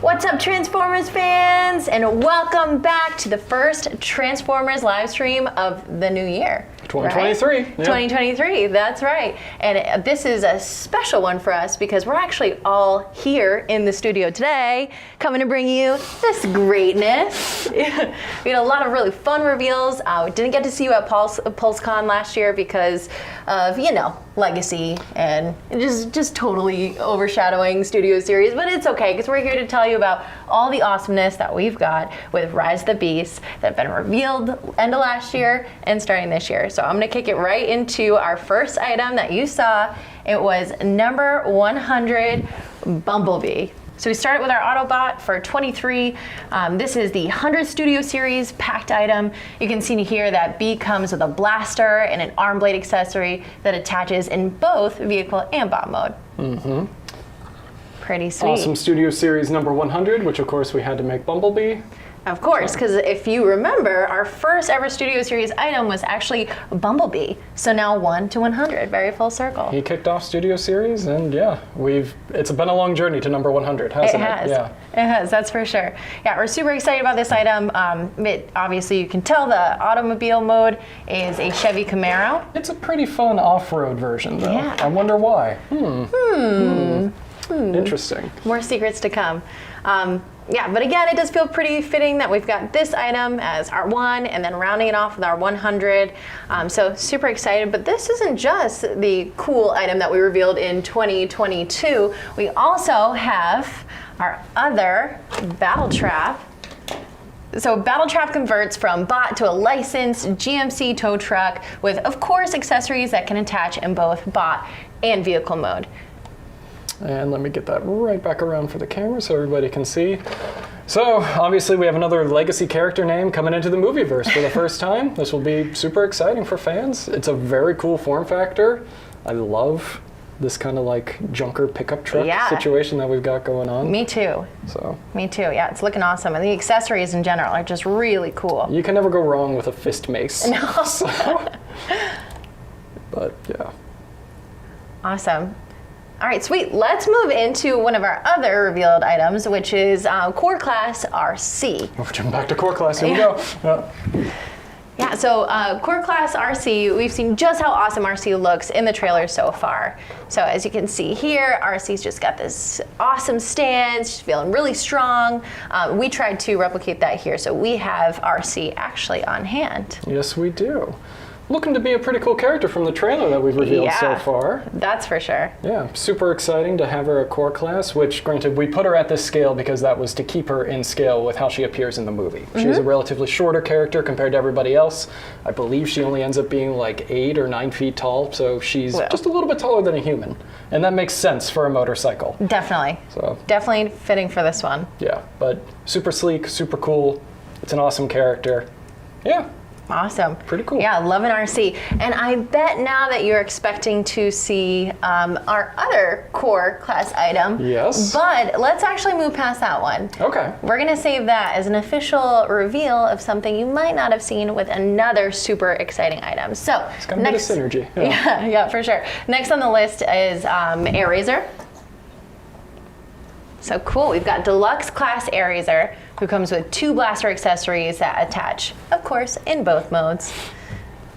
What's up, Transformers fans? And welcome back to the first Transformers live stream of the new year. 2023. Right? Yeah. 2023, that's right. And this is a special one for us because we're actually all here in the studio today, coming to bring you this greatness. We had a lot of really fun reveals. We didn't get to see you at PulseCon last year because of, you know, legacy and just totally overshadowing Studio Series, but it's okay because we're here to tell you about all the awesomeness that we've got with Rise of the Beasts that have been revealed end of last year and starting this year. So I'm gonna kick it right into our first item that you saw. It was number 100, Bumblebee. So we started with our Autobot for 23. This is the 100 Studio Series packed item. You can see here that B comes with a blaster and an arm blade accessory that attaches in both vehicle and bot mode. Mm-hmm. Pretty sweet. Awesome Studio Series number 100, which of course we had to make Bumblebee. Of course, because if you remember, our first ever Studio Series item was actually Bumblebee. So now 1 to 100, very full circle. He kicked off Studio Series, and yeah, it's been a long journey to number 100, hasn't it? It has. Yeah. It has, that's for sure. Yeah, we're super excited about this item. Obviously, you can tell the automobile mode is a Chevy Camaro. It's a pretty fun off-road version, though. Yeah. I wonder why. Interesting. More secrets to come. Yeah, but again, it does feel pretty fitting that we've got this item as our 1 and then rounding it off with our 100. So super excited, but this isn't just the cool item that we revealed in 2022. We also have our other Battletrap. So Battletrap converts from bot to a licensed GMC tow truck with, of course, accessories that can attach in both bot and vehicle mode. And let me get that right back around for the camera so everybody can see. So, obviously we have another legacy character name coming into the Movieverse for the first time. This will be super exciting for fans. It's a very cool form factor. I love this kind of like junker pickup truck situation that we've got going on. Me too. So. Me too, yeah, it's looking awesome. And the accessories in general are just really cool. You can never go wrong with a fist mace. No. So. But, yeah. Awesome. All right, sweet. Let's move into one of our other revealed items, which is Core Class RC. We're jumping back to Core Class. Here we go. Yeah, so Core Class RC, we've seen just how awesome RC looks in the trailer so far. So as you can see here, RC's just got this awesome stance, she's feeling really strong. We tried to replicate that here, so we have RC actually on hand. Yes, we do. Looking to be a pretty cool character from the trailer that we've revealed so far. That's for sure. Yeah, super exciting to have her a core class, which granted we put her at this scale because that was to keep her in scale with how she appears in the movie. She's a relatively shorter character compared to everybody else. I believe she only ends up being like 8 or 9 feet tall, so she's just a little bit taller than a human. And that makes sense for a motorcycle. Definitely. So definitely fitting for this one. Yeah, but super sleek, super cool. It's an awesome character. Yeah. Awesome. Pretty cool. Yeah, loving RC. And I bet now that you're expecting to see our other core class item. Yes. But let's actually move past that one. Okay. We're going to save that as an official reveal of something you might not have seen with another super exciting item. So it's got a bit of synergy. Yeah, for sure. Next on the list is AirRazor. So cool, we've got Deluxe Class AirRazor, who comes with 2 blaster accessories that attach, of course, in both modes.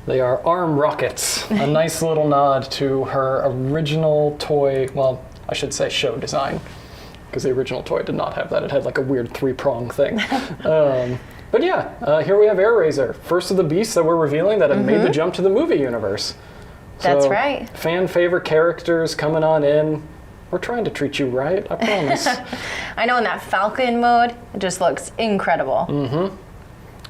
They are arm rockets, a nice little nod to her original toy, well, I should say show design, because the original toy did not have that. It had like a weird 3-prong thing. But yeah, here we have AirRazor, first of the beasts that we're revealing that have made the jump to the movie universe. That's so, right. Fan favorite characters coming on in. We're trying to treat you right, I promise. I know in that Falcon mode, it just looks incredible. Mm-hmm.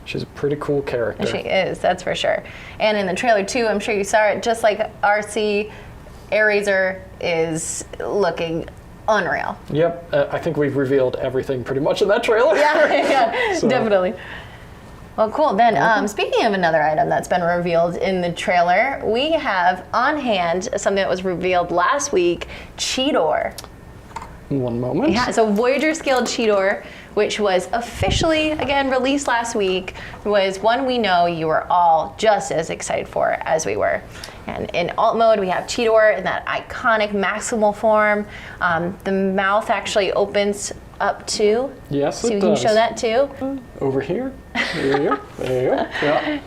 She's a pretty cool character. She is, that's for sure. And in the trailer too, I'm sure you saw it, just like RC, AirRazor is looking unreal. Yep, I think we've revealed everything pretty much in that trailer. Yeah, so. Definitely. Well, cool. Then, speaking of another item that's been revealed in the trailer, we have on hand something that was revealed last week, Cheetor. One moment. Yeah, so Voyager scaled Cheetor, which was officially, again, released last week, was one we know you were all just as excited for as we were. And in alt mode, we have Cheetor in that iconic maximal form. The mouth actually opens up too. Yes, so it you does. can show that too. Over here. There you go. There you go. Yeah.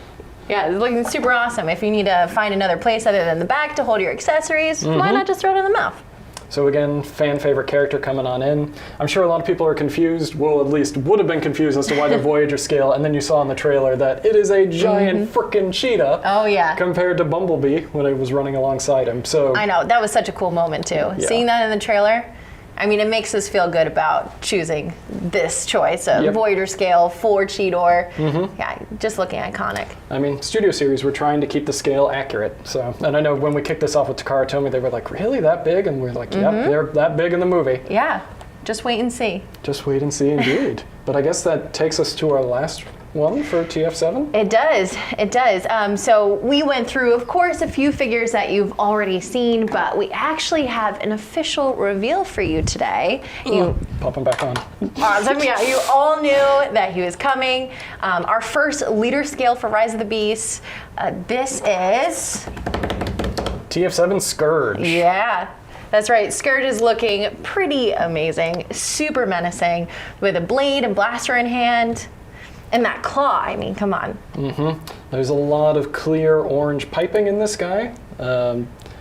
Yeah, it's looking super awesome. If you need to find another place other than the back to hold your accessories, why not just throw it in the mouth? So again, fan favorite character coming on in. I'm sure a lot of people are confused, well at least would have been confused as to why they're Voyager scale, and then you saw in the trailer that it is a giant frickin' cheetah. Oh yeah. Compared to Bumblebee when it was running alongside him. So I know, that was such a cool moment too. Yeah. Seeing that in the trailer, I mean, it makes us feel good about choosing this choice of Voyager scale for Cheetor. Yeah, just looking iconic. I mean, Studio Series, we're trying to keep the scale accurate. So, and I know when we kicked this off with Takara Tomy, they were like, really, that big? And we're like, yep, they're that big in the movie. Yeah, just wait and see. Just wait and see indeed. But I guess that takes us to our last one for TF7? It does, it does. So we went through, of course, a few figures that you've already seen, but we actually have an official reveal for you today. Pop him back on. Awesome, yeah, you all knew that he was coming. Our first leader scale for Rise of the Beasts. This is... TF7 Scourge. Yeah. That's right, Scourge is looking pretty amazing, super menacing, with a blade and blaster in hand. And that claw, I mean, come on. There's a lot of clear orange piping in this guy.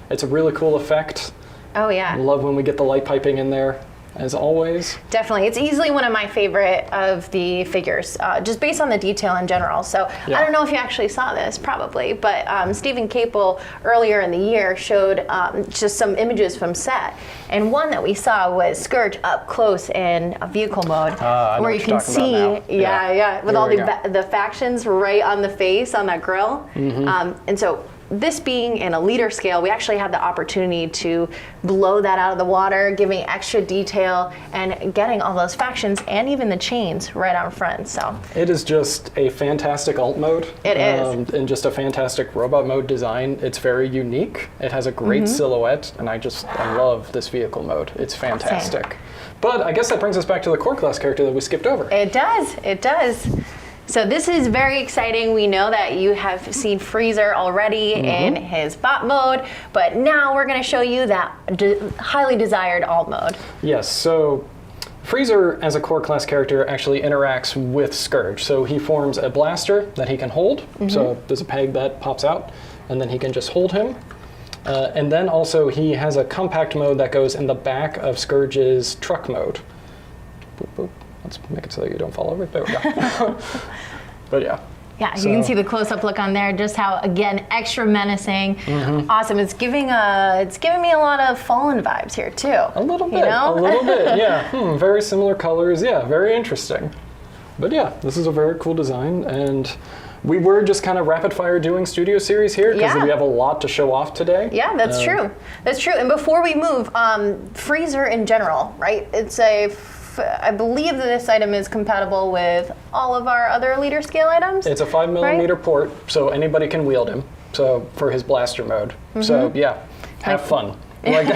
It's a really cool effect. Oh yeah. I love when we get the light piping in there, as always. Definitely, it's easily one of my favorite of the figures, just based on the detail in general. So I don't know if you actually saw this, probably, but Stephen Capel earlier in the year showed just some images from set. And one that we saw was Scourge up close in a vehicle mode, where you can see, with all the factions right on the face, on that grill. And so this being in a leader scale, we actually had the opportunity to blow that out of the water, giving extra detail and getting all those factions and even the chains right out front. So it is just a fantastic alt mode. It is. And just a fantastic robot mode design. It's very unique. It has a great silhouette, and I love this vehicle mode. It's fantastic. Same. But I guess that brings us back to the core class character that we skipped over. It does, it does. So this is very exciting. We know that you have seen Freezer already in his bot mode, but now we're going to show you that highly desired alt mode. Yes, so Freezer as a core class character actually interacts with Scourge. So he forms a blaster that he can hold. So there's a peg that pops out, and then he can just hold him. And then also he has a compact mode that goes in the back of Scourge's truck mode. Boop, boop. Let's make it so that you don't fall over. There we go. But yeah. Yeah, you can see the close-up look on there, just how, again, extra menacing. Awesome. It's giving me a lot of Fallen vibes here, too. A little bit, you know? a little bit, yeah. Very similar colors, yeah, very interesting. But yeah, this is a very cool design, and we were just kind of rapid-fire doing Studio Series here, because we have a lot to show off today. Yeah, that's true. That's true. And before we move, Freezer in general, right? I believe that this item is compatible with all of our other leader scale items. It's a 5mm port, so anybody can wield him. So for his blaster mode. So yeah, have fun. Like,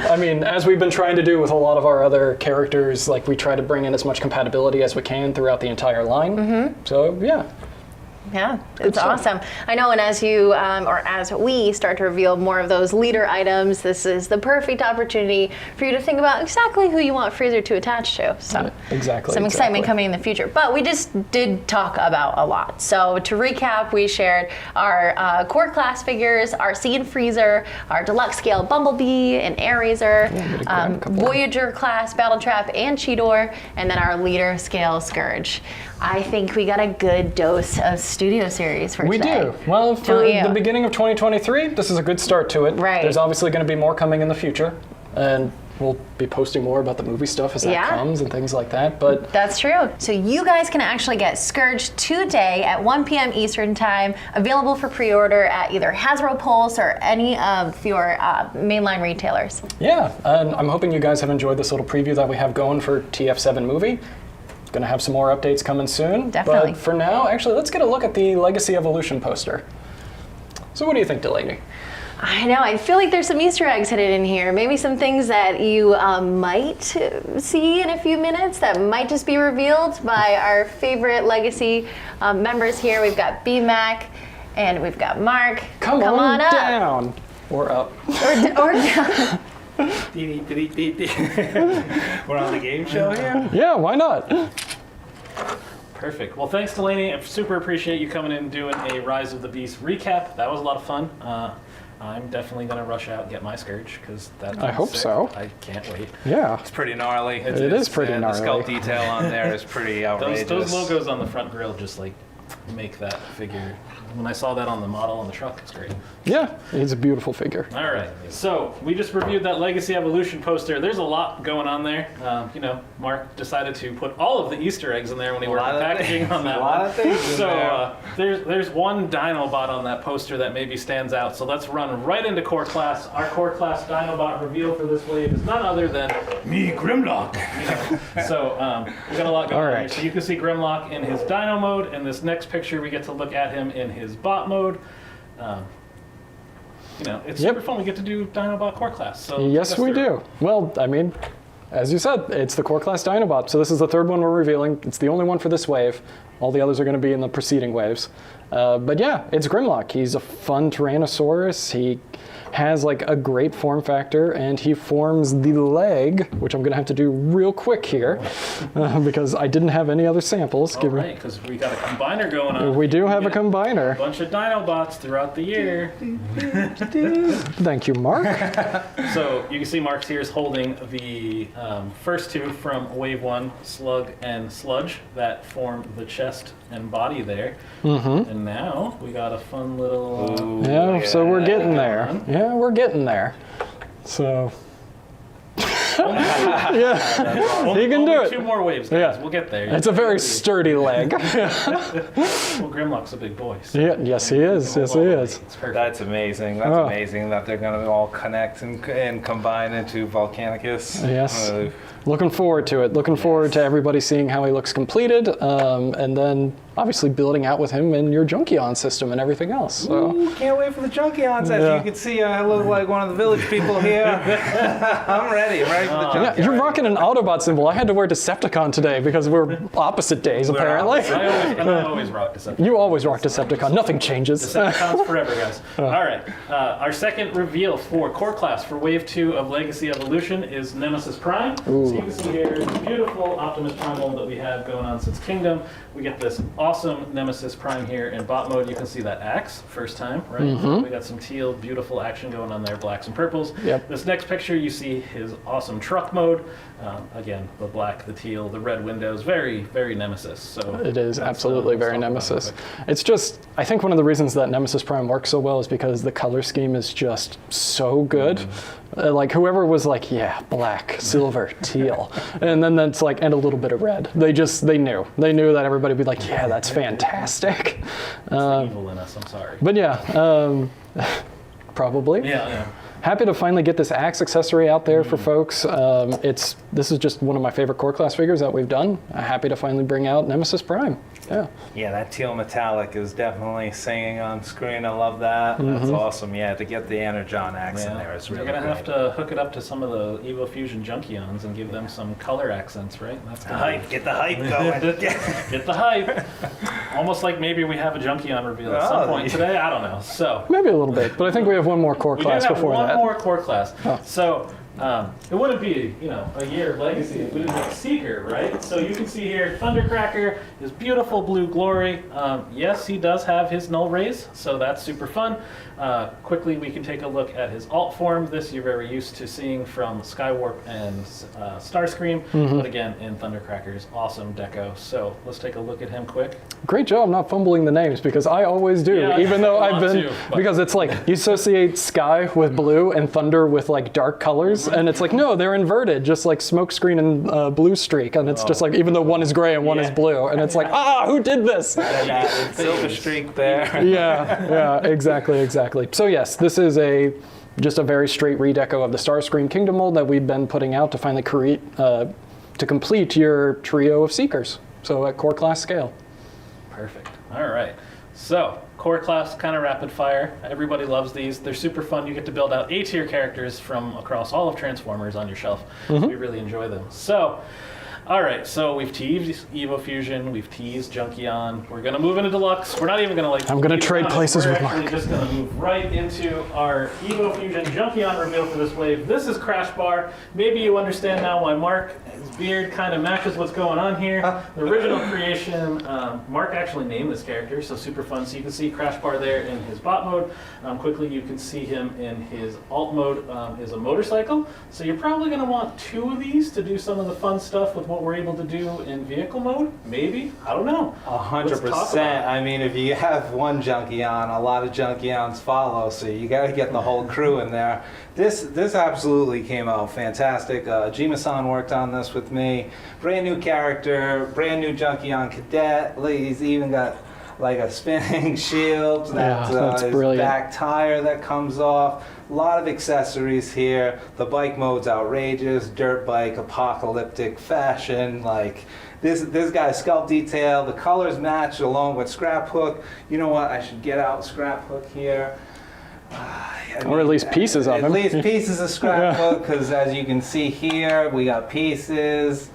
I mean, as we've been trying to do with a lot of our other characters, like we try to bring in as much compatibility as we can throughout the entire line. So yeah. Yeah, it's awesome. I know, and as you, or as we start to reveal more of those leader items, this is the perfect opportunity for you to think about exactly who you want Freezer to attach to. So some excitement coming in the future. But we just did talk about a lot. So to recap, we shared our core class figures, our Sea Freezer, our deluxe scale Bumblebee and AirRazor, Voyager class Battletrap and Cheetor, and then our leader scale Scourge. I think we got a good dose of Studio Series for today. We do. Well, for the beginning of 2023, this is a good start to it. Right. There's obviously going to be more coming in the future, and we'll be posting more about the movie stuff as that comes and things like that. But that's true. So you guys can actually get Scourge today at 1 p.m. Eastern Time, available for pre-order at either Hasbro Pulse or any of your mainline retailers. Yeah, and I'm hoping you guys have enjoyed this little preview that we have going for TF7 movie. Going to have some more updates coming soon. Definitely. But for now, actually, let's get a look at the Legacy Evolution poster. So what do you think, Delaney? I know, I feel like there's some Easter eggs hidden in here. Maybe some things that you might see in a few minutes that might just be revealed by our favorite Legacy members here. We've got BMac and we've got Mark. Come on up. Down. Or up. Or down. We're on the game show here? Yeah, why not? Perfect. Well, thanks, Delaney. I super appreciate you coming in and doing a Rise of the Beast recap. That was a lot of fun. I'm definitely going to rush out and get my Scourge, because I hope so. I can't wait. Yeah. It's pretty gnarly. It is pretty gnarly. The sculpt detail on there is pretty outrageous. Those logos on the front grille just like make that figure. When I saw that on the model on the truck, it's great. Yeah, he's a beautiful figure. All right, so we just reviewed that Legacy Evolution poster. There's a lot going on there. Mark decided to put all of the Easter eggs in there when he worked the packaging on that one. A lot of things in So there's one Dinobot on that poster that maybe stands out. So let's run right into Core Class. Our Core Class Dinobot reveal for this wave is none other than me, Grimlock. So we've got a lot going on here. So you can see Grimlock in his Dino mode. In this next picture, we get to look at him in his bot mode. It's super fun. We get to do Dinobot Core Class. So yes, we do. Well, I mean, as you said, it's the Core Class Dinobot. So this is the third one we're revealing. It's the only one for this wave. All the others are going to be in the preceding waves. But yeah, it's Grimlock. He's a fun Tyrannosaurus. He has like a great form factor, and he forms the leg, which I'm going to have to do real quick here because I didn't have any other samples. All right, because we got a combiner going on. We do have a combiner. A bunch of Dinobots throughout the year. Thank you, Mark. So you can see Mark's here is holding the first two from Wave 1, Slug and Sludge, that form the chest and body there. And now we got a fun little... So we're getting there. Yeah, we're getting there. So... you can do it. 2 more waves, guys. Yeah. We'll get there. It's a very sturdy leg. Well, Grimlock's a big boy. So. Yeah, yes, he is. Yes, he is. That's amazing. That's amazing that they're going to all connect and combine into Volcanicus. Yes. Looking forward to it. Looking forward to everybody seeing how he looks completed, and then obviously building out with him in your Junkion system and everything else. So. Ooh, can't wait for the Junkions. As you can see, I look like one of the village people here. I'm ready. I'm ready for the Junkion. Yeah, you're rocking an Autobot symbol. I had to wear Decepticon today because we're opposite days, apparently. I always rock Decepticon. You always rock Decepticon. Nothing changes. Decepticons forever, guys. All right. Our second reveal for Core Class for Wave 2 of Legacy Evolution is Nemesis Prime. So you can see here the beautiful Optimus Prime mold that we have going on since Kingdom. We get this awesome Nemesis Prime here in bot mode. You can see that axe, first time, right? We got some teal, beautiful action going on there, blacks and purples. Yep. This next picture, you see his awesome truck mode. Again, the black, the teal, the red windows, very, very Nemesis. So it is absolutely very Nemesis. It's just, I think one of the reasons that Nemesis Prime works so well is because the color scheme is just so good. Like whoever was like, yeah, black, silver, teal, and then that's like, and a little bit of red. They knew that everybody would be like, yeah, that's fantastic. It's evil in us. I'm sorry. But yeah, probably. Yeah. Happy to finally get this axe accessory out there for folks. This is just one of my favorite Core Class figures that we've done. Happy to finally bring out Nemesis Prime. Yeah, that teal metallic is definitely singing on screen. I love that. That's awesome. Yeah, to get the Energon axe in there is really You're going to have to hook it up to some of the Evo Fusion Junkions and give them some color accents, right? That's the hype. Get the hype going. Get the hype. Almost like maybe we have a Junkion reveal at some point today. I don't know. So maybe a little bit, but I think we have one more Core Class before that. One more Core Class. So it wouldn't be, a year of Legacy if we didn't have Seeker, right? So you can see here, ThunderCracker, his beautiful blue glory. Yes, he does have his null rays, so that's super fun. Quickly, we can take a look at his alt form. This you're very used to seeing from Skywarp and Starscream, but again, in ThunderCracker's awesome deco. So let's take a look at him quick. Great job not fumbling the names, because I always do, even though I've been, because it's like, you associate sky with blue and thunder with like dark colors, and it's like, no, they're inverted, just like Smokescreen and Blue Streak, and it's just like, even though one is gray and one is blue, and it's like, who did this? Silver streak there. Yeah, exactly. So yes, this is just a very straight redeco of the Starscream Kingdom mold that we've been putting out to finally to complete your trio of Seekers, so at Core Class scale. Perfect. All right. So, Core Class, kind of rapid fire. Everybody loves these. They're super fun. You get to build out A-tier characters from across all of Transformers on your shelf. We really enjoy them. So, All right, so we've teased Evo Fusion, we've teased Junkion. We're gonna move into Deluxe. We're not even gonna like. I'm gonna keep trade it. places We're with actually Mark. just gonna move right into our Evo Fusion Junkion reveal for this wave. This is CrashBar. Maybe you understand now why Mark, his beard kind of matches what's going on here. The original creation, Mark actually named this character, so super fun. So you can see CrashBar there in his bot mode. Quickly, you can see him in his alt mode is a motorcycle. So you're probably gonna want 2 of these to do some of the fun stuff with what we're able to do in vehicle mode. Maybe, I don't know. 100%. I mean, if you have one Junkion, a lot of Junkions follow, so you got to get the whole crew in there. This absolutely came out fantastic. Jima-san worked on this with me. Brand new character, brand new Junkion cadet. He's even got like a spinning shield, that's his brilliant. back tire that comes off. A lot of accessories here. The bike mode's outrageous, dirt bike, apocalyptic fashion. Like this guy's sculpt detail. The colors match along with Scrap Hook. You know what? I should get out Scrap Hook here. Or at least pieces of him. At least pieces of Scrap Hook, because as you can see here, we got pieces.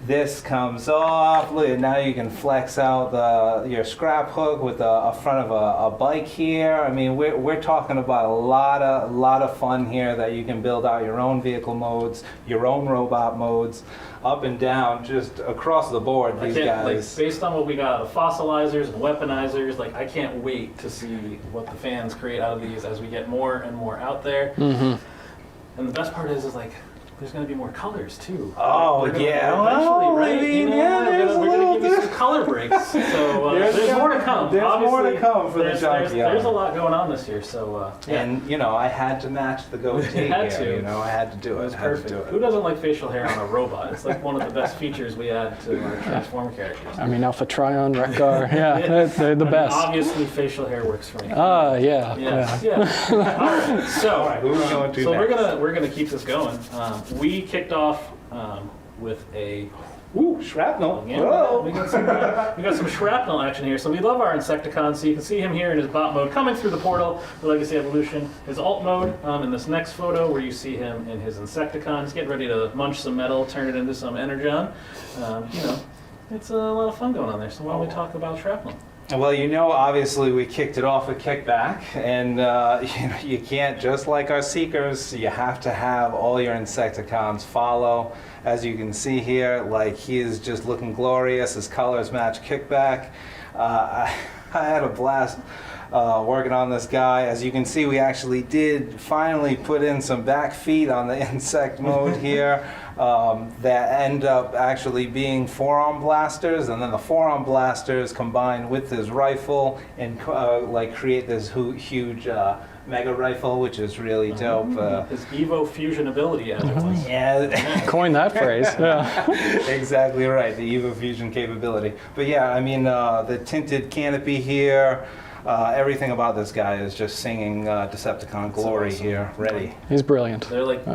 This comes off. Look, now you can flex out your Scrap Hook with a front of a bike here. I mean, we're talking about a lot of fun here that you can build out your own vehicle modes, your own robot modes, up and down, just across the board. These guys. Like, based on what we got of fossilizers and weaponizers, like I can't wait to see what the fans create out of these as we get more and more out there. Mm-hmm. And the best part is like, there's going to be more colors too. Oh, yeah. Well, right? I mean, we're going to give you some color breaks. So there's more to come. There's more to Obviously, come for the Junkion. There's a lot going on this year. So yeah. And you know, I had to match the goatee. You had here, to. You know, I had to do It it. was Had to perfect. do it. Who doesn't like facial hair on a robot? It's like one of the best features we add to our Transformer characters. I mean, Alpha Trion, Rekgar, yeah, they're the I mean, best. obviously, facial hair works for me. Yeah. Yes, yeah. All right. So, Who are we going to so next? we're gonna keep this going. We kicked off with a. Ooh, shrapnel. Yeah, Whoa. we got some shrapnel action here. So we love our Insecticon. So you can see him here in his bot mode coming through the portal, the Legacy Evolution. His alt mode in this next photo where you see him in his Insecticon. He's getting ready to munch some metal, turn it into some Energon. You know, it's a lot of fun going on there. So why don't we talk about shrapnel? Well, you know, obviously we kicked it off with Kickback, and you know, you can't, just like our Seekers, you have to have all your Insecticons follow. As you can see here, like, he is just looking glorious. His colors match Kickback. I had a blast working on this guy. As you can see, we actually did finally put in some back feet on the insect mode here that end up actually being forearm blasters, and then the forearm blasters combined with his rifle and like create this huge mega rifle, which is really dope. His Evo Fusion ability, as it was. Yeah. Coin that phrase. Yeah. Exactly right, the Evo Fusion capability. But yeah, I mean, the tinted canopy here, everything about this guy is just singing Decepticon glory awesome. here, ready. He's brilliant. They're like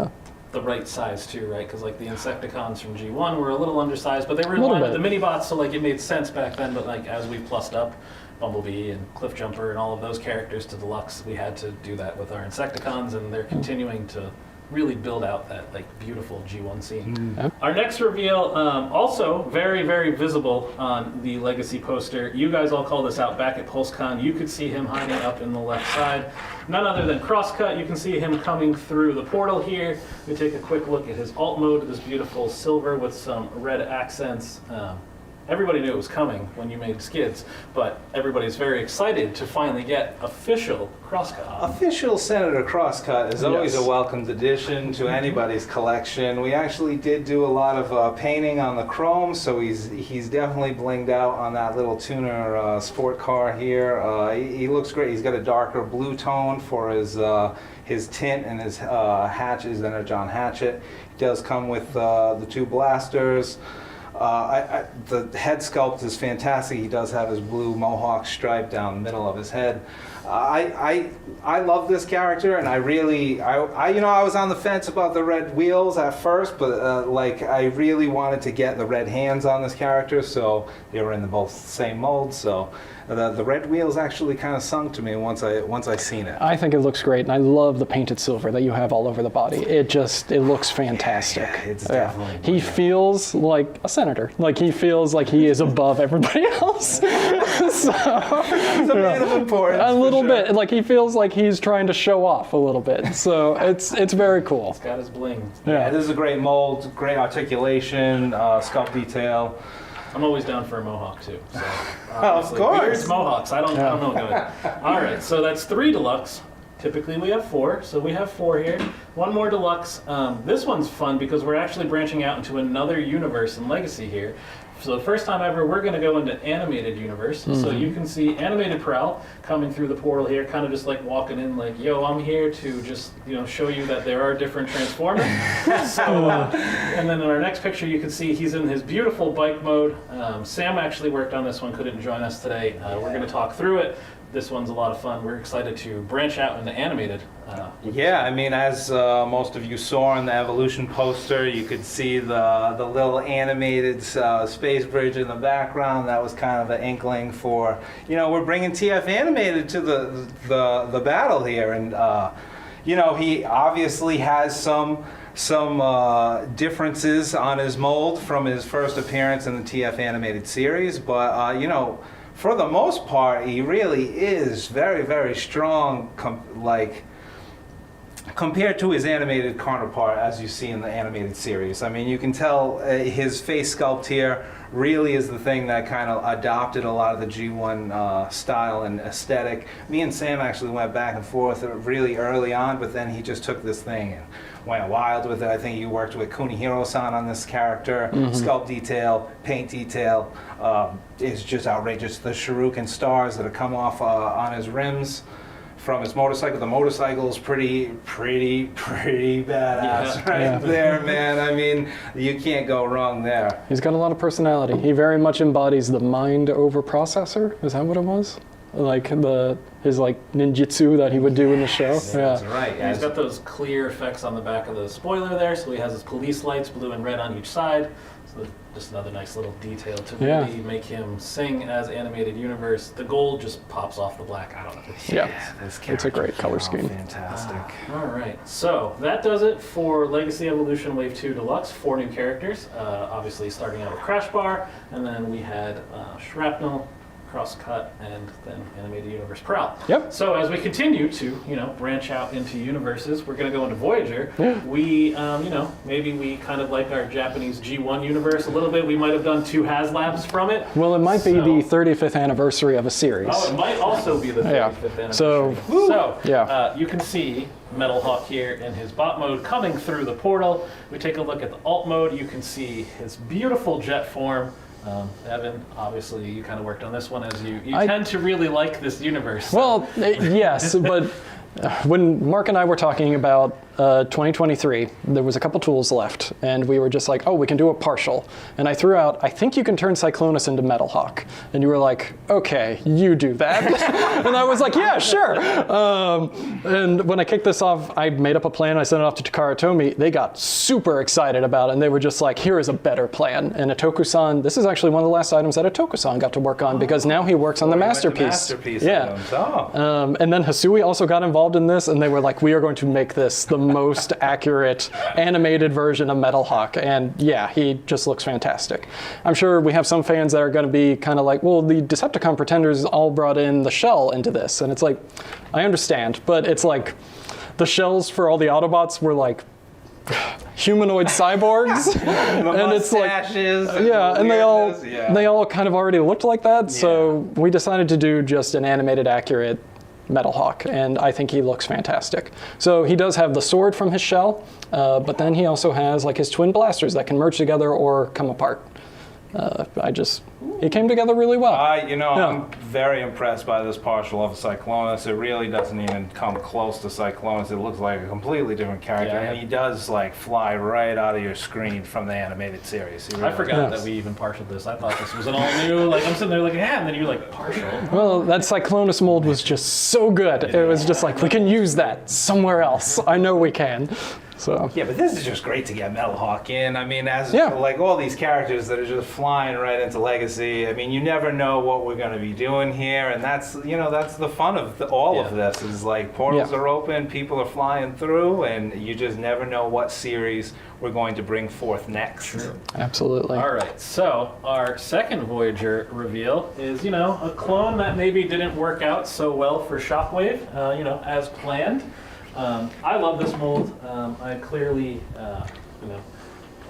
the right size too, right? Because like the Insecticons from G1 were a little undersized, but they were in line with the mini bots, so like it made sense back then. But like as we plussed up Bumblebee and Cliffjumper and all of those characters to Deluxe, we had to do that with our Insecticons, and they're continuing to really build out that like beautiful G1 scene. Our next reveal, also very, very visible on the Legacy poster. You guys all called this out back at PulseCon. You could see him hiding up in the left side. None other than CrossCut. You can see him coming through the portal here. We take a quick look at his alt mode, this beautiful silver with some red accents. Everybody knew it was coming when you made skids, but everybody's very excited to finally get official CrossCut. Official Senator CrossCut is always Yes. a welcomed addition to anybody's collection. We actually did do a lot of painting on the chrome, so he's definitely blinged out on that little tuner sport car here. He looks great. He's got a darker blue tone for his tint, and his hatch is Energon hatchet. He does come with the 2 blasters. The head sculpt is fantastic. He does have his blue mohawk stripe down the middle of his head. I love this character, and I was on the fence about the red wheels at first, but like I really wanted to get the red hands on this character, so they were in the both same mold. So the red wheels actually kind of sung to me once I seen it. I think it looks great, and I love the painted silver that you have all over the body. It looks fantastic. Yeah, it's definitely. He feels like a senator. Like he feels like he is above everybody else. So, He's a man of importance. a little bit. Like he feels like he's trying to show off a little bit. So it's very cool. It's got his bling. Yeah, this is a great mold, great articulation, sculpt detail. I'm always down for a mohawk too. So, Of course. Beards, mohawks. I don't know. Good. All right, so that's 3 deluxe. Typically we have 4, so we have 4 here. One more deluxe. This one's fun because we're actually branching out into another universe in Legacy here. So the first time ever, we're going to go into animated universe. So you can see animated Prowl coming through the portal here, kind of just like walking in like, yo, I'm here to just, show you that there are different Transformers. And then in our next picture, you can see he's in his beautiful bike mode. Sam actually worked on this one, couldn't join us today. We're going to talk through it. This one's a lot of fun. We're excited to branch out into animated. Yeah, I mean, as most of you saw in the Evolution poster, you could see the little animated space bridge in the background. That was kind of an inkling for, we're bringing TF animated to the battle here, and he obviously has some differences on his mold from his first appearance in the TF animated series, but for the most part, he really is very, very strong, compared to his animated counterpart, as you see in the animated series. I mean, you can tell his face sculpt here really is the thing that kind of adopted a lot of the G1 style and aesthetic. Me and Sam actually went back and forth really early on, but then he just took this thing and went wild with it. I think you worked with Kunihiro-san on this character. Sculpt detail, paint detail is just outrageous. The shuriken stars that have come off on his rims from his motorcycle. The motorcycle is pretty badass there, man. I mean, you can't go wrong there. He's got a lot of personality. He very much embodies the mind over processor. Is that what it was? Like his ninjutsu that he would do in the show. That's right. He's got those clear effects on the back of the spoiler there, so he has his police lights, blue and red on each side. So just another nice little detail to really make him sing as animated universe. The gold just pops off the black. I don't know. It's a great color scheme. Fantastic. All right, so that does it for Legacy Evolution Wave 2 Deluxe. 4 new characters, obviously starting out with CrashBar, and then we had Shrapnel, CrossCut, and then Animated Universe Prowl. Yep. So as we continue to, branch out into universes, we're going to go into Voyager. Yeah. We, maybe we kind of like our Japanese G1 universe a little bit. We might have done 2 HasLabs from it. Well, it might be the 35th anniversary of a series. Oh, it might also be the 35th anniversary. So you can see Metal Hawk here in his bot mode coming through the portal. We take a look at the alt mode. You can see his beautiful jet form. Evan, obviously you kind of worked on this one as you tend to really like this universe. So. Well, yes, but when Mark and I were talking about 2023, there was a couple tools left, and we were just like, oh, we can do a partial. And I threw out, I think you can turn Cyclonus into Metal Hawk. And you were like, okay, you do that. And I was like, yeah, sure. And when I kicked this off, I made up a plan. I sent it off to Takara Tomy. They got super excited about it, and they were just like, here is a better plan. And Itoku-san, this is actually one of the last items that Itoku-san got to work on, because now he works on the masterpiece. And then Hasui also got involved in this, and they were like, we are going to make this the most accurate animated version of Metal Hawk. And yeah, he just looks fantastic. I'm sure we have some fans that are going to be kind of like, well, the Decepticon Pretenders all brought in the shell into this. And it's like, I understand, but it's like the shells for all the Autobots were like humanoid cyborgs. And it's like, and they all kind of already looked like that. So we decided to do just an animated accurate Metal Hawk, and I think he looks fantastic. So he does have the sword from his shell, but then he also has like his twin blasters that can merge together or come apart. it came together really well. I'm very impressed by this partial of a Cyclonus. It really doesn't even come close to Cyclonus. It looks like a completely different character, Yeah. and he does like fly right out of your screen from the animated series. I forgot that we even partialed this. I thought this was an all new. Like I'm sitting there like, yeah, and then you're like partial. Well, that Cyclonus mold was just so good. It was just like, we can use that somewhere else. I know we can. So. Yeah, but this is just great to get Metal Hawk in. I mean, like all these characters that are just flying right into Legacy. I mean, you never know what we're going to be doing here, and that's the fun of all of this. Is like portals are open, people are flying through, and you just never know what series we're going to bring forth next. True. Absolutely. All right, so our second Voyager reveal is, a clone that maybe didn't work out so well for Shockwave, as planned. I love this mold. I clearly,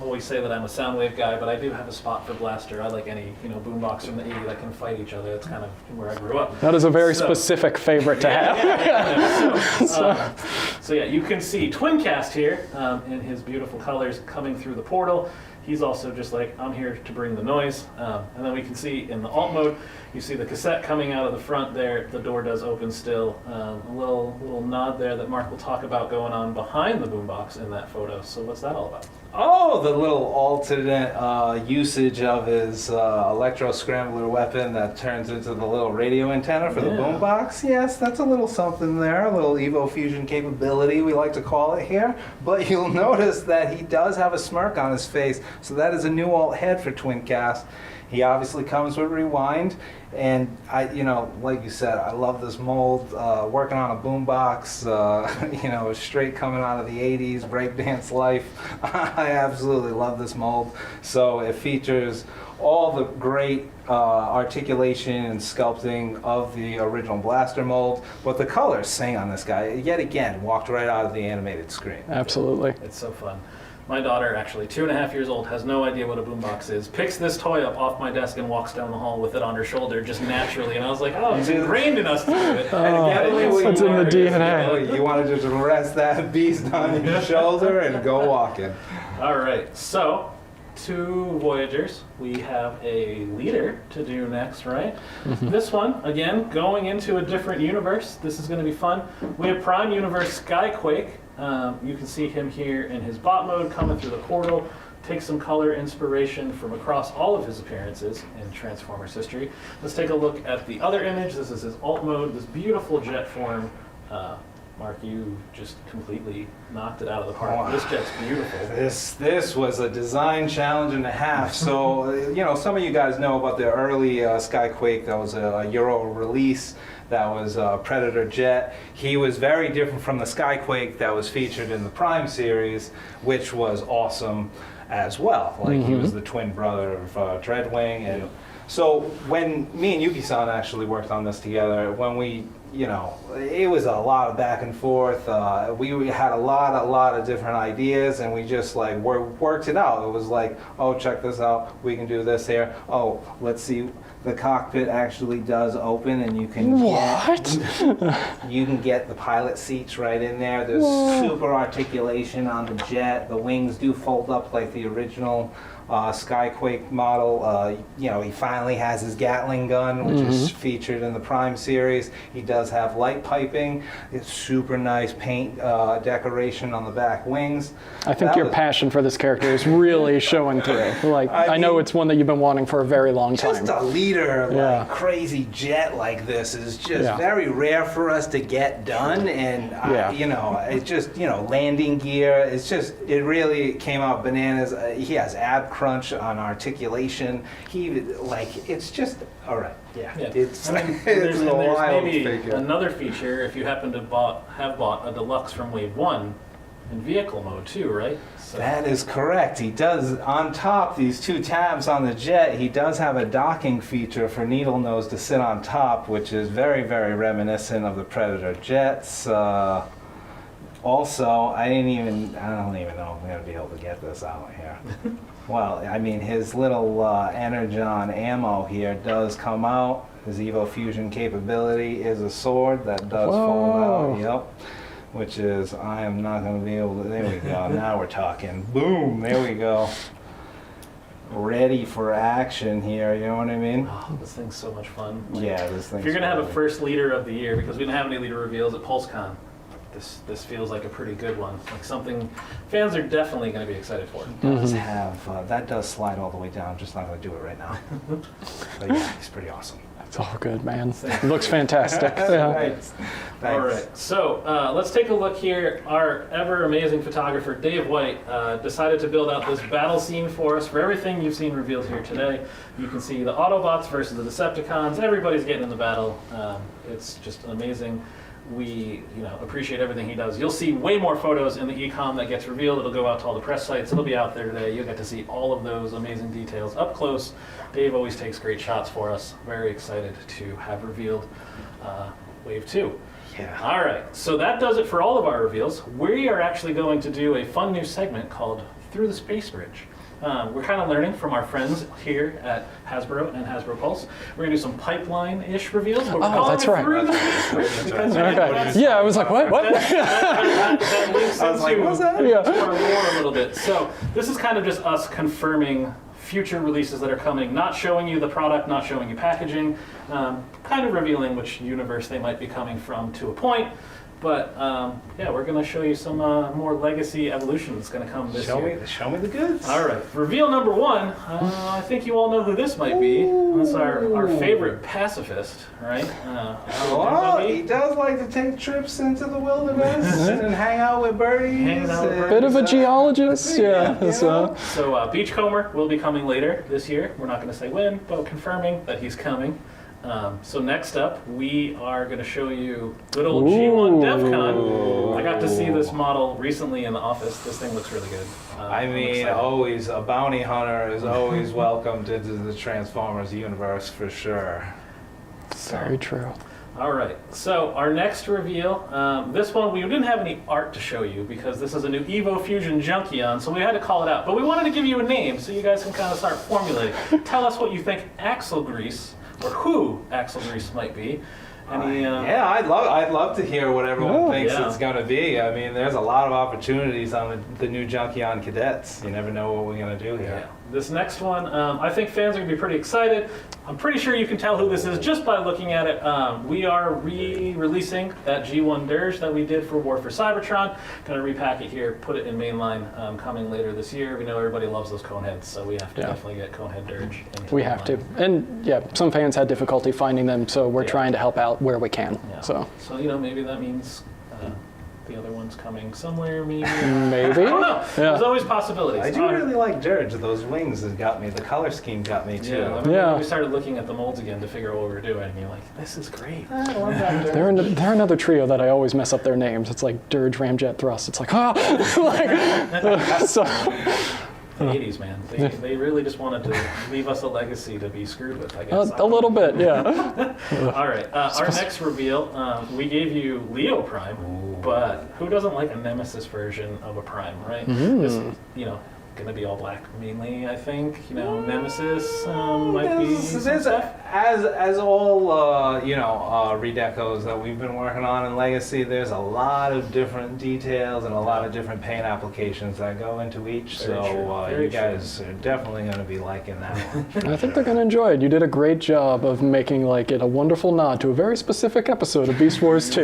always say that I'm a Soundwave guy, but I do have a spot for Blaster. I like any, boombox from the 80s that can fight each other. That's kind of where I grew up. That is a very specific favorite to have. So yeah, you can see TwinCast here in his beautiful colors coming through the portal. He's also just like, I'm here to bring the noise. And then we can see in the alt mode, you see the cassette coming out of the front there. The door does open still. A little nod there that Mark will talk about going on behind the boombox in that photo. So what's that all about? Oh, the little alternate usage of his electro scrambler weapon that turns into the little radio antenna for the boombox. Yes, that's a little something there, a little Evo fusion capability, we like to call it here. But you'll notice that he does have a smirk on his face, so that is a new alt head for TwinCast. He obviously comes with Rewind, and like you said, I love this mold. Working on a boombox, straight coming out of the 80s, breakdance life. I absolutely love this mold. So it features all the great articulation and sculpting of the original Blaster mold, but the colors sing on this guy. Yet again, walked right out of the animated screen. Absolutely. It's so fun. My daughter, actually 2.5 years old, has no idea what a boombox is, picks this toy up off my desk and walks down the hall with it on her shoulder just naturally. And I was like, oh, it's ingrained in us to do it. It's in the DNA. You want to just rest that beast on your shoulder and go walking. All right, so 2 Voyagers. We have a leader to do next, right? This one, again, going into a different universe. This is going to be fun. We have Prime Universe SkyQuake. You can see him here in his bot mode coming through the portal. Take some color inspiration from across all of his appearances in Transformers history. Let's take a look at the other image. This is his alt mode, this beautiful jet form. Mark, you just completely knocked it out of the park. Wow. This jet's beautiful. This was a design challenge and a half. So, some of you guys know about the early SkyQuake. That was a Euro release. That was Predator Jet. He was very different from the SkyQuake that was featured in the Prime series, which was awesome as well. Like he was the twin brother of Dreadwing. And so when me and Yuki-san actually worked on this together, when we, it was a lot of back and forth. We had a lot of different ideas, and we just like worked it out. It was like, oh, check this out. We can do this here. Oh, let's see. The cockpit actually does open, and you can get the pilot seats right in there. There's super articulation on the jet. The wings do fold up like the original SkyQuake model. He finally has his Gatling gun, which is featured in the Prime series. He does have light piping. It's super nice paint decoration on the back wings. I think your passion for this character is really showing through. Like, I know it's one that you've been wanting for a very long time. Just a leader, like crazy jet like this is just very rare for us to get done, and it's just landing gear. It really came out bananas. He has ab crunch on articulation. It's just all right. It's there's a wild maybe figure. Another feature if you happen to have bought a deluxe from Wave 1 in vehicle mode too, right? So. That is correct. He does, on top, these 2 tabs on the jet, he does have a docking feature for Needle Nose to sit on top, which is very, very reminiscent of the Predator jets. Also, I don't even know if I'm going to be able to get this out here. Well, I mean, his little Energon ammo here does come out. His Evo Fusion capability is a sword that does fold out. Yep. Which is, I am not going to be able to, there we go, now we're talking. Boom, there we go. ready for action here, you know what I mean? Oh, this thing's so much fun. Like, Yeah, this thing. if you're gonna have a first leader of the year, because we didn't have any leader reveals at PulseCon, this feels like a pretty good one. Like something fans are definitely gonna be excited for. Does have that does slide all the way down. I'm just not gonna do it right now. But yeah, he's pretty awesome. It's all good, man. It looks fantastic. Yeah. Thanks. All right, so let's take a look here. Our ever amazing photographer, Dave White, decided to build out this battle scene for us. For everything you've seen revealed here today, you can see the Autobots versus the Decepticons. Everybody's getting in the battle. It's just amazing. We appreciate everything he does. You'll see way more photos in the e-com that gets revealed. It'll go out to all the press sites. It'll be out there today. You'll get to see all of those amazing details up close. Dave always takes great shots for us. Very excited to have revealed Wave 2. Yeah. All right, so that does it for all of our reveals. We are actually going to do a fun new segment called Through the Space Bridge. We're kind of learning from our friends here at Hasbro and Hasbro Pulse. We're going to do some pipeline-ish reveals. But we're calling that's it right. Through the Space Bridge. Because Okay. Yeah, I was like, what? that links I was like, into what's that? Yeah. our lore a little bit. So this is kind of just us confirming future releases that are coming, not showing you the product, not showing you packaging, kind of revealing which universe they might be coming from to a point. But yeah, we're going to show you some more legacy evolution that's going to come this year. Show me the goods. All right, reveal number one. I think you all know who this might be. That's our favorite pacifist, right? Well, he does like to take trips into the wilderness and hang out with birdies. Hanging out with Bit of a geologist, yeah. Yeah. So, So Beachcomber will be coming later this year. We're not going to say when, but confirming that he's coming. So next up, we are going to show you good old G1 DevCon. I got to see this model recently in the office. This thing looks really good. I I'm mean, excited. always a bounty hunter is always welcomed into the Transformers universe for sure. very true. All right, so our next reveal, this one we didn't have any art to show you because this is a new Evo Fusion Junkion, so we had to call it out. But we wanted to give you a name so you guys can kind of start formulating. Tell us what you think Axle Grease, or who Axle Grease might be. Any, Yeah, I'd love to hear what everyone thinks Yeah. it's going to be. I mean, there's a lot of opportunities on the new Junkion Cadets. You never know what we're going to do here. Yeah. This next one, I think fans are going to be pretty excited. I'm pretty sure you can tell who this is just by looking at it. We are re-releasing that G1 Dirge that we did for War for Cybertron. Going to repack it here, put it in mainline, coming later this year. We know everybody loves those cone heads, so we have to definitely get cone head Dirge. We have to. And yeah, some fans had difficulty finding them, so we're Yeah. trying to help out where we can. Yeah. So maybe that means the other one's coming somewhere, maybe. maybe. I don't know. Yeah. There's always possibilities. I do really like Dirge. Those wings has got me. The color scheme got me too. Yeah, I mean, Yeah. we started looking at the molds again to figure out what we were doing, and you're like, this is great. I love that Dirge. They're another trio that I always mess up their names. It's like Dirge, Ramjet, Thrust. It's like, so, The 80s, man. They really just wanted to leave us a legacy to be screwed with, I guess. a little bit, yeah. All right, our next reveal, we gave you Leo Prime, but who doesn't like a Nemesis version of a Prime, right? This is, going to be all black mainly, I think. Nemesis might be some stuff. As all redecos that we've been working on in Legacy, there's a lot of different details and a lot of different paint applications that go into each. Very true. So Very you guys are definitely going to be liking that one. I think they're going to enjoy it. You did a great job of making it a wonderful nod to a very specific episode of Beast Wars 2.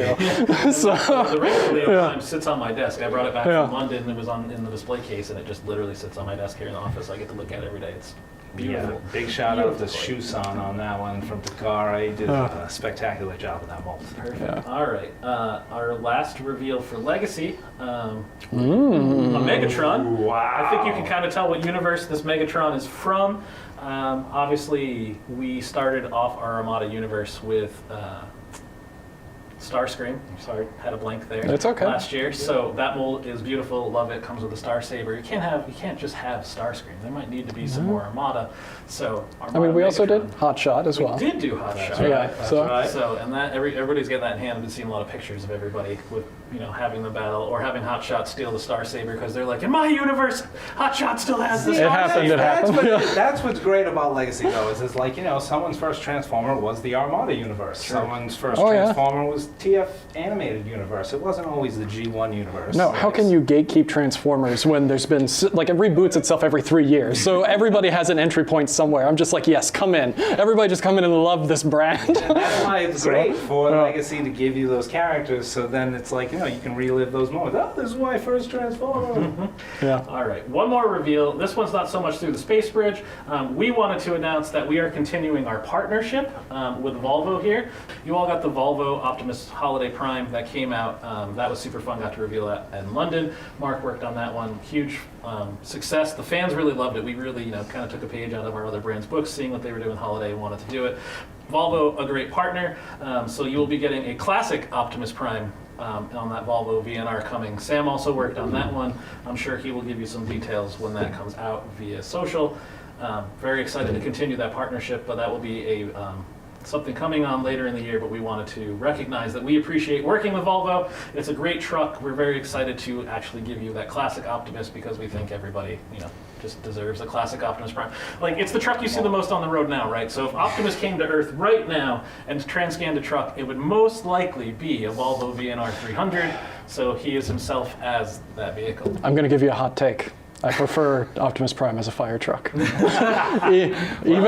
So, The regular Leo Prime sits on my desk. I brought it back Yeah. from London. It was in the display case, and it just literally sits on my desk here in the office. I get to look at it every day. It's beautiful. Yeah, big shout out to Beautiful. Shusan on that one from Takara. He did a spectacular job with that mold. Perfect. Yeah. All right. Our last reveal for Legacy, a Megatron. Wow. I think you can kind of tell what universe this Megatron is from. Obviously, we started off our Armada universe with Starscream. Sorry, had a blank there. It's okay. Last year, so that mold is beautiful. Love it. Comes with a Star Saber. You can't just have Starscream. There might need to be some more Armada. So I mean, we also did Megatron. Hot Shot as well. We did do Hot Shot. Yeah, Right? so- right. So, and that everybody's getting that in hand. I've been seeing a lot of pictures of everybody with, having the battle or having Hot Shot steal the Star Saber because they're like, in my universe, Hot Shot still has the It Star happened, Saber. it happened. That's what's great about Legacy, though, is someone's first Transformer was the Armada universe. Someone's first Oh, yeah. Transformer was TF animated universe. It wasn't always the G1 universe. No, how can you gatekeep Transformers when there's been, like, it reboots itself every 3 years, so everybody has an entry point somewhere. I'm just like, yes, come in. Everybody just come in and love this brand. And that's why it's great for Legacy to give you those characters, so then it's like, you know, you can relive those moments. Oh, this is why I first transformed. Yeah. All right, one more reveal. This one's not so much through the Space Bridge. We wanted to announce that we are continuing our partnership with Volvo here. You all got the Volvo Optimus Holiday Prime that came out. That was super fun. Got to reveal that in London. Mark worked on that one. Huge success. The fans really loved it. We really, kind of took a page out of our other brands' books, seeing what they were doing Holiday and wanted to do it. Volvo, a great partner. So you will be getting a classic Optimus Prime on that Volvo VNR coming. Sam also worked on that one. I'm sure he will give you some details when that comes out via social. Very excited to continue that partnership, but that will be a something coming on later in the year, but we wanted to recognize that we appreciate working with Volvo. It's a great truck. We're very excited to actually give you that classic Optimus because we think everybody, just deserves a classic Optimus Prime. Like, it's the truck you see the most on the road now, right? So if Optimus came to Earth right now and transcanned a truck, it would most likely be a Volvo VNR 300. So he is himself as that vehicle. I'm going to give you a hot take. I prefer Optimus Prime as a fire truck. even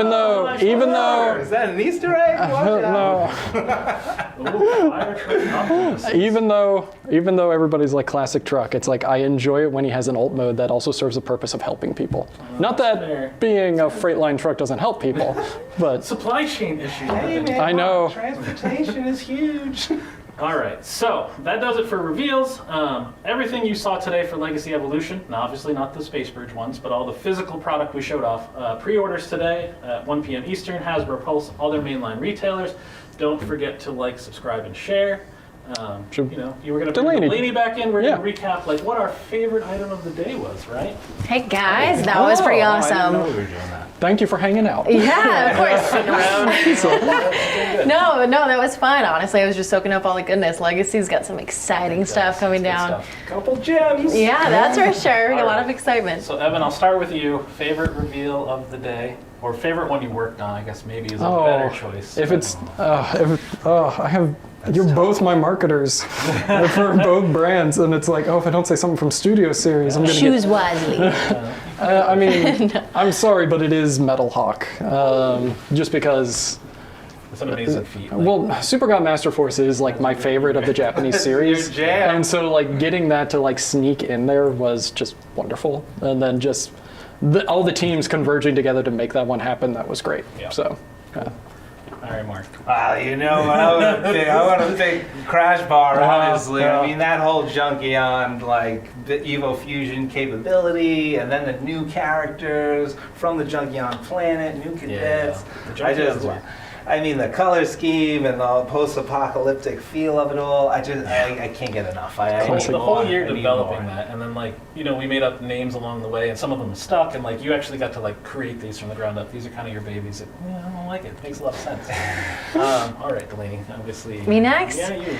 though, Is that an Easter egg? Watch out. no, Ooh, fire truck Optimus. even though everybody's like classic truck, it's like I enjoy it when he has an alt mode that also serves the purpose of helping people. Not that fair. being a Freightliner truck doesn't help people, but Supply chain issues. Hey, man, I know. Transportation is huge. All right, so that does it for reveals. Everything you saw today for Legacy Evolution, now obviously not the Space Bridge ones, but all the physical product we showed off. Pre-orders today at 1 p.m. Eastern, Hasbro Pulse, all their mainline retailers. Don't forget to like, subscribe, and share. You were going to bring Delaney back in. We're going to recap like what our favorite item of the day was, right? Hey guys, that was pretty I didn't know awesome. we were doing that. thank you for hanging out. Yeah, of course. Sitting around. No, that was fun. Honestly, I was just soaking up all the goodness. Legacy's got some exciting stuff coming down. Couple gems. Yeah, that's for sure. A All lot right. of excitement. So Evan, I'll start with you. Favorite reveal of the day, or favorite one you worked on? I guess maybe is a better choice. If it's, I have. You're both my marketers for both brands, and it's like, if I don't say something from Studio Series, I'm gonna Choose wisely. I mean, I'm sorry, but it is Metal Hawk, just because. It's an amazing feat. Well, Super God Master Force is like my favorite of the Japanese series, Your jam. and so like getting that to like sneak in there was just wonderful, and then just all the teams converging together to make that one happen, that was great. Yeah. So. All right, Mark. I want to pick CrashBar, obviously. Yeah. I mean, that whole Junkion, like, the Evo Fusion capability, and then the new characters from the Junkion planet, new cadets. The Junkion's I mean, the color scheme and the post-apocalyptic feel of it all, I can't get enough. I need The whole more. year I need developing more. that, and then we made up names along the way, and some of them stuck, and you actually got to create these from the ground up. These are kind of your babies. I don't like it. It makes a lot of sense. All right, Delaney, obviously. Me next? Yeah, you.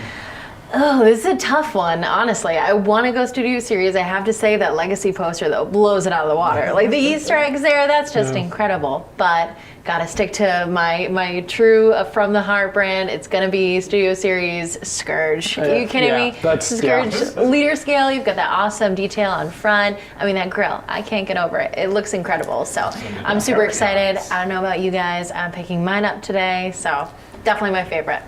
Oh, this is a tough one, honestly. I want to go Studio Series. I have to say that Legacy poster, though, blows it out of the water. Like, the Easter eggs there, that's just incredible. But gotta stick to my true from the heart brand. It's gonna be Studio Series Scourge. Are you kidding me? That's Scourge leader scale. You've got that awesome detail on front. I mean, that grill, I can't get over it. It looks incredible. So I'm super excited. I don't know about you guys. I'm picking mine up today. So definitely my favorite.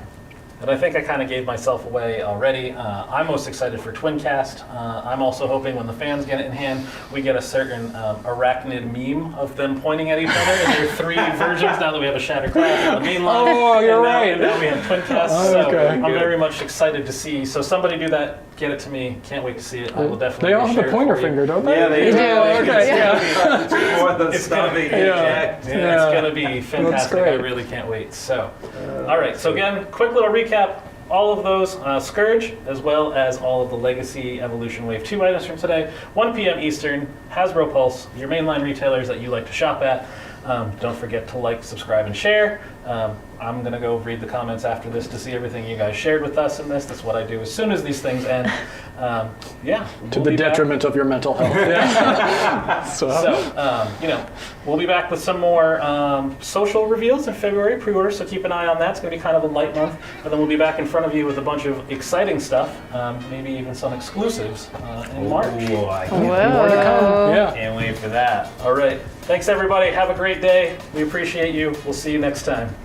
And I think I kind of gave myself away already. I'm most excited for TwinCast. I'm also hoping when the fans get it in hand, we get a certain arachnid meme of them pointing at each other. And there are 3 versions now that we have a Shattered Class on the main line. Oh, you're right. And now we have TwinCast. Oh, so okay. I'm very much excited to see. So somebody do that. Get it to me. Can't wait to see it. I will definitely They all have share the it pointer for you. finger, don't they? Yeah, they do. Okay, yeah. Or the It's gonna stomach be- eject. It's going to be fantastic. I great. really can't wait. So, all right. So again, quick little recap. All of those Scourge, as well as all of the Legacy Evolution Wave 2 items from today. 1 p.m. Eastern, Hasbro Pulse, your mainline retailers that you like to shop at. Don't forget to like, subscribe, and share. I'm gonna go read the comments after this to see everything you guys shared with us in this. That's what I do as soon as these things end. Yeah. To the detriment of your mental health. So, we'll be back with some more social reveals in February, pre-order, so keep an eye on that. It's going to be kind of a light month. But then we'll be back in front of you with a bunch of exciting stuff, maybe even some exclusives in March. Ooh, I Whoa. More to come. Yeah. can't wait for that. All right. Thanks, everybody. Have a great day. We appreciate you. We'll see you next time.